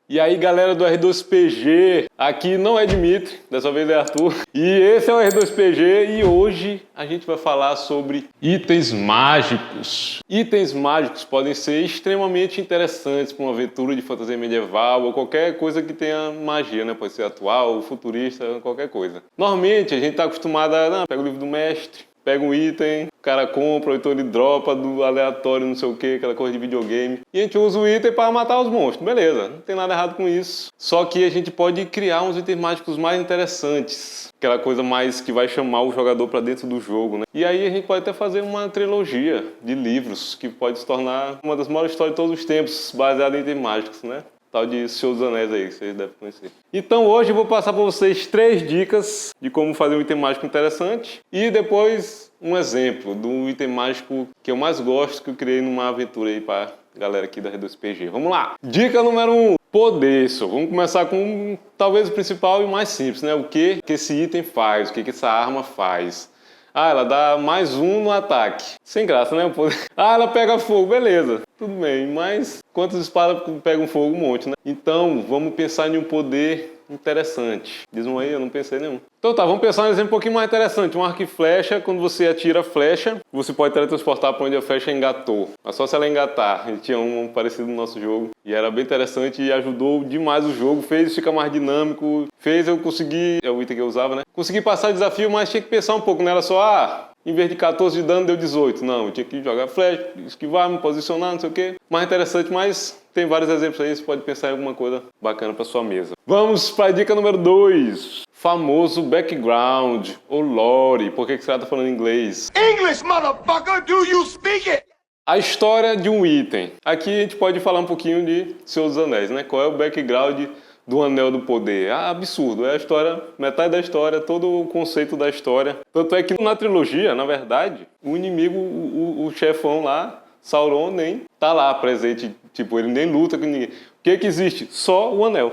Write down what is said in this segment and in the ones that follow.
E aí galera do R2PG, aqui não é Dimitri, dessa vez é Arthur. E esse é o R2PG e hoje a gente vai falar sobre itens mágicos. Itens mágicos podem ser extremamente interessantes para uma aventura de fantasia medieval ou qualquer coisa que tenha magia, né? Pode ser atual, futurista, qualquer coisa. Normalmente a gente está acostumado a pega o livro do mestre, pega um item, o cara compra, ou então ele dropa do aleatório, não sei o que, aquela coisa de videogame. E a gente usa o item para matar os monstros, beleza, não tem nada errado com isso. Só que a gente pode criar uns itens mágicos mais interessantes. Aquela coisa mais que vai chamar o jogador para dentro do jogo, né? E aí a gente pode até fazer uma trilogia de livros que pode se tornar uma das maiores histórias de todos os tempos, baseada em itens mágicos, né? Tal de Senhor dos Anéis aí, que vocês devem conhecer. Então hoje eu vou passar para vocês 3 dicas de como fazer um item mágico interessante e depois um exemplo do item mágico que eu mais gosto, que eu criei numa aventura aí para galera aqui da R2PG. Vamos lá! Dica número 1, poder. Vamos começar com talvez o principal e mais simples, né? O que esse item faz, o que essa arma faz. Ah, ela dá mais 1 no ataque. Sem graça, né? Ah, ela pega fogo, beleza. Tudo bem, mas quantas espadas pegam fogo? Um monte, né? Então, vamos pensar em um poder interessante. Diz um aí, eu não pensei nenhum. Então tá, vamos pensar em um exemplo um pouquinho mais interessante. Um arco e flecha, quando você atira a flecha, você pode teletransportar para onde a flecha engatou. Mas só se ela engatar. A gente tinha um parecido no nosso jogo. E era bem interessante e ajudou demais o jogo. Fez ficar mais dinâmico. Fez eu conseguir... É o item que eu usava, né? Consegui passar o desafio, mas tinha que pensar um pouco. Não era só, em vez de 14 de dano, deu 18. Não, eu tinha que jogar flecha, esquivar, me posicionar, não sei o quê. Mais interessante, mas tem vários exemplos aí. Você pode pensar em alguma coisa bacana para sua mesa. Vamos para a dica número 2. Famoso background, ou lore. Por que você está falando em inglês? English, motherfucker! Do you speak it? A história de um item. Aqui a gente pode falar um pouquinho de Senhor dos Anéis, né? Qual é o background do Anel do Poder? Ah, absurdo. É a história, metade da história, todo o conceito da história. Tanto é que na trilogia, na verdade, o inimigo, o chefão lá, Sauron, nem tá lá presente. Tipo, ele nem luta com ninguém. O que existe? Só o anel.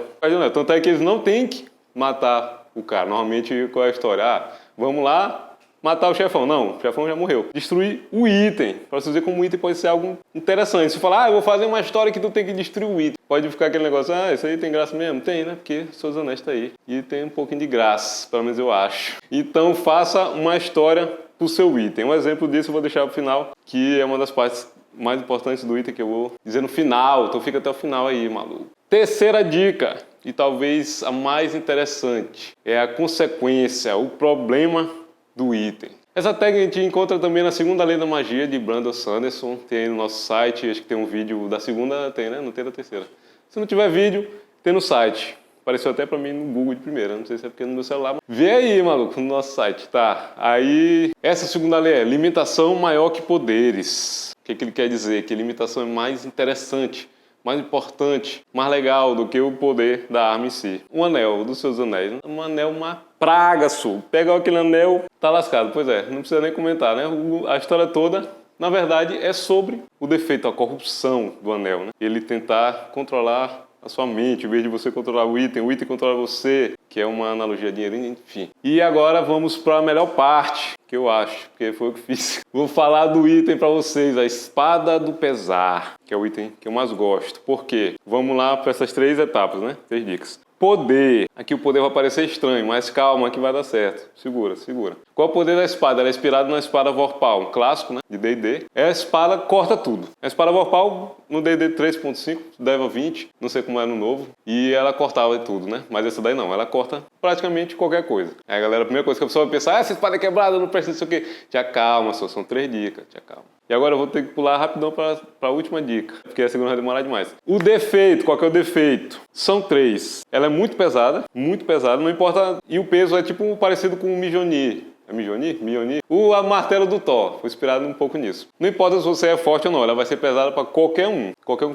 Tanto é que eles não têm que matar o cara. Normalmente, qual é a história? Ah, vamos lá matar o chefão. Não, o chefão já morreu. Destruir o item. Para você ver como o item pode ser algo interessante. Se falar, eu vou fazer uma história que tu tem que destruir o item. Pode ficar aquele negócio, isso aí tem graça mesmo? Tem, né? Porque Senhor dos Anéis tá aí. E tem um pouquinho de graça, pelo menos eu acho. Então faça uma história pro seu item. Um exemplo disso eu vou deixar pro final, que é uma das partes mais importantes do item que eu vou dizer no final. Então fica até o final aí, maluco. Terceira dica, e talvez a mais interessante, é a consequência, o problema do item. Essa técnica a gente encontra também na Segunda Lei da Magia de Brandon Sanderson. Tem aí no nosso site, acho que tem um vídeo da segunda, tem, né? Não tem da terceira. Se não tiver vídeo, tem no site. Apareceu até pra mim no Google de primeira, não sei se é porque no meu celular. Vê aí, maluco, no nosso site, tá? Aí, essa segunda lei é limitação maior que poderes. O que ele quer dizer? Que limitação é mais interessante, mais importante, mais legal do que o poder da arma em si. Um anel dos Seus Anéis. Um anel, uma praga, pega aquele anel, tá lascado. Pois é, não precisa nem comentar, né? A história toda, na verdade, é sobre o defeito, a corrupção do anel, né? Ele tentar controlar a sua mente, em vez de você controlar o item controla você, que é uma analogia a dinheiro, enfim. E agora vamos para a melhor parte, que eu acho, porque foi o que fiz. Vou falar do item para vocês, a Espada do Pesar, que é o item que eu mais gosto. Por quê? Vamos lá para essas 3 etapas, né? 3 dicas. Poder. Aqui o poder vai parecer estranho, mas calma que vai dar certo. Segura, segura. Qual é o poder da espada? Ela é inspirada na espada Vorpal, um clássico, né, de D&D. A espada corta tudo. A espada Vorpal, no D&D 3.5, leva 20, não sei como é no novo, e ela cortava tudo, né? Mas essa daí não, ela corta praticamente qualquer coisa. Aí, galera, a primeira coisa que a pessoa vai pensar, essa espada é quebrada, não presta isso aqui. Te acalma, só são 3 dicas, te acalma. E agora eu vou ter que pular rapidão para a última dica, porque a segunda vai demorar demais. O defeito, qual que é o defeito? São 3. Ela é muito pesada, não importa. E o peso é tipo parecido com o Mjolnir. É Mjolnir? Mjolnir? O martelo do Thor, foi inspirado um pouco nisso. Não importa se você é forte ou não, ela vai ser pesada para qualquer um.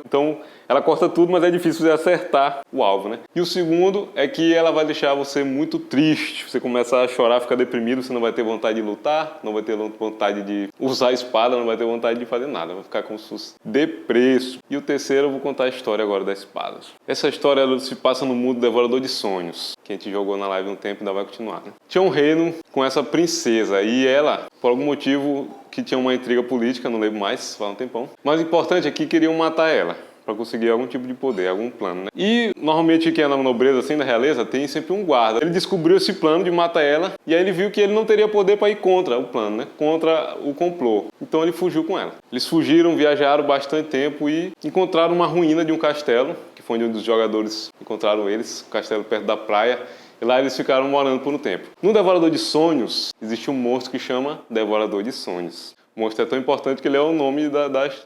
Então, ela corta tudo, mas é difícil você acertar o alvo, né? E o segundo é que ela vai deixar você muito triste. Você começa a chorar, fica deprimido, você não vai ter vontade de lutar, não vai ter vontade de usar a espada, não vai ter vontade de fazer nada. Vai ficar como se fosse depresso. E o terceiro, eu vou contar a história agora das espadas. Essa história ela se passa no mundo Devorador de Sonhos, que a gente jogou na live um tempo e ainda vai continuar, né? Tinha um reino com essa princesa e ela, por algum motivo que tinha uma intriga política, não lembro mais, faz um tempão. Mas o importante é que queriam matar ela. para conseguir algum tipo de poder, algum plano, né? E normalmente quem é na nobreza, assim, da realeza, tem sempre um guarda. Ele descobriu esse plano de matar ela e aí ele viu que ele não teria poder para ir contra o plano, né? Contra o complô. Então ele fugiu com ela. Eles fugiram, viajaram bastante tempo e encontraram uma ruína de um castelo, que foi onde um dos jogadores encontraram eles, um castelo perto da praia. E lá eles ficaram morando por um tempo. No Devorador de Sonhos, existe um monstro que chama Devorador de Sonhos. O monstro é tão importante que ele é o nome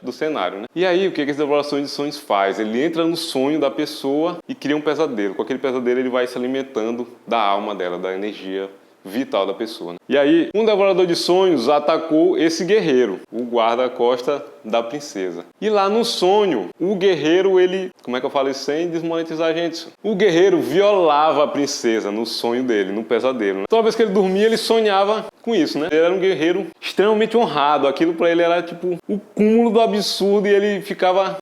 do cenário, né? E aí, o que esse Devorador de Sonhos faz? Ele entra no sonho da pessoa e cria um pesadelo. Com aquele pesadelo, ele vai se alimentando da alma dela, da energia vital da pessoa, né? E aí, um Devorador de Sonhos atacou esse guerreiro, o guarda-costa da princesa. E lá no sonho, o guerreiro, ele... Como é que eu falo isso sem desmonetizar a gente? O guerreiro violava a princesa no sonho dele, no pesadelo, né? Toda vez que ele dormia, ele sonhava com isso, né? Ele era um guerreiro extremamente honrado. Aquilo pra ele era tipo o cúmulo do absurdo e ele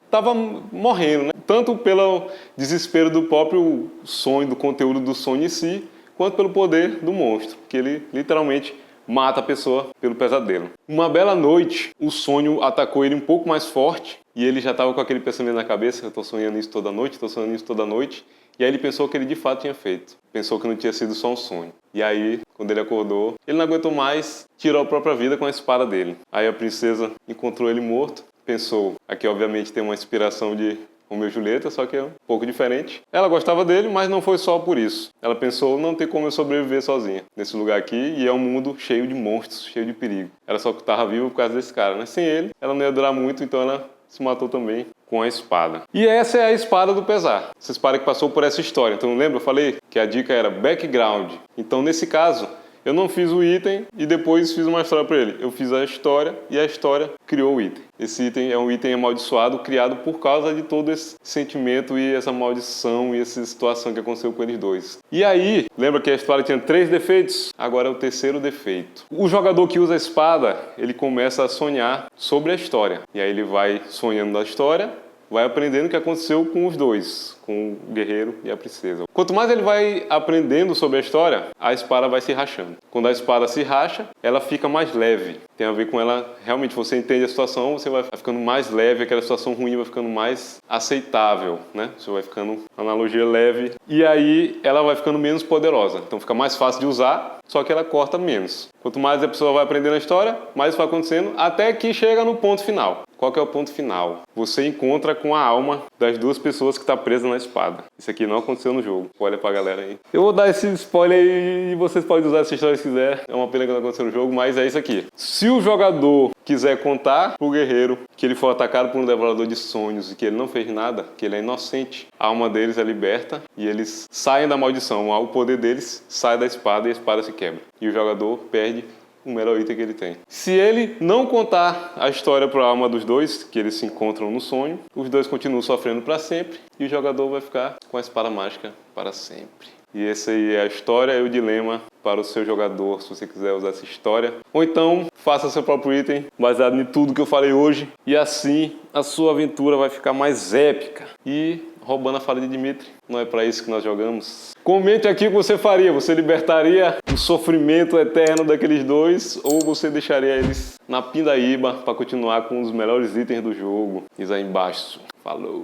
tava morrendo, né? Tanto pelo desespero do próprio sonho, do conteúdo do sonho em si, quanto pelo poder do monstro, que ele literalmente mata a pessoa pelo pesadelo. Uma bela noite, o sonho atacou ele um pouco mais forte e ele já estava com aquele pensamento na cabeça: eu estou sonhando isso toda noite, estou sonhando isso toda noite. E aí ele pensou que ele de fato tinha feito. Pensou que não tinha sido só um sonho. E aí, quando ele acordou, ele não aguentou mais, tirou a própria vida com a espada dele. Aí a princesa encontrou ele morto, pensou, aqui obviamente tem uma inspiração de Romeu e Julieta, só que é um pouco diferente. Ela gostava dele, mas não foi só por isso. Ela pensou, não tem como eu sobreviver sozinha nesse lugar aqui, e é um mundo cheio de monstros, cheio de perigo. Ela só estava viva por causa desse cara, né? Sem ele, ela não ia durar muito, então ela se matou também com a espada. E essa é a espada do pesar. Essa espada que passou por essa história. Então lembra, eu falei que a dica era background. Então nesse caso, eu não fiz o item e depois fiz uma história para ele. Eu fiz a história e a história criou o item. Esse item é um item amaldiçoado criado por causa de todo esse sentimento e essa maldição e essa situação que aconteceu com eles dois. E aí, lembra que a história tinha 3 defeitos? Agora é o 3º defeito. O jogador que usa a espada, ele começa a sonhar sobre a história. E aí ele vai sonhando da história, vai aprendendo o que aconteceu com os dois, com o guerreiro e a princesa. Quanto mais ele vai aprendendo sobre a história, a espada vai se rachando. Quando a espada se racha, ela fica mais leve. Tem a ver com ela, realmente, você entende a situação, você vai ficando mais leve, aquela situação ruim vai ficando mais aceitável, né? Você vai ficando, analogia leve, e aí ela vai ficando menos poderosa. Então fica mais fácil de usar, só que ela corta menos. Quanto mais a pessoa vai aprendendo a história, mais isso vai acontecendo, até que chega no ponto final. Qual que é o ponto final? Você encontra com a alma das 2 pessoas que está presa na espada. Isso aqui não aconteceu no jogo. Olha pra galera aí. Eu vou dar esse spoiler aí e vocês podem usar essa história se quiser. É uma pena que não aconteceu no jogo, mas é isso aqui. Se o jogador quiser contar pro guerreiro que ele foi atacado por um devorador de sonhos e que ele não fez nada, que ele é inocente, a alma deles é liberta e eles saem da maldição. O poder deles sai da espada e a espada se quebra. E o jogador perde o melhor item que ele tem. Se ele não contar a história para a alma dos dois, que eles se encontram no sonho, os dois continuam sofrendo para sempre e o jogador vai ficar com a espada mágica para sempre. E essa aí é a história e o dilema para o seu jogador, se você quiser usar essa história. Ou então, faça seu próprio item, baseado em tudo que eu falei hoje, e assim a sua aventura vai ficar mais épica. E roubando a fala de Dimitri, não é para isso que nós jogamos. Comente aqui o que você faria. Você libertaria o sofrimento eterno daqueles dois ou você deixaria eles na pindaíba para continuar com os melhores itens do jogo? Diz aí embaixo. Falou!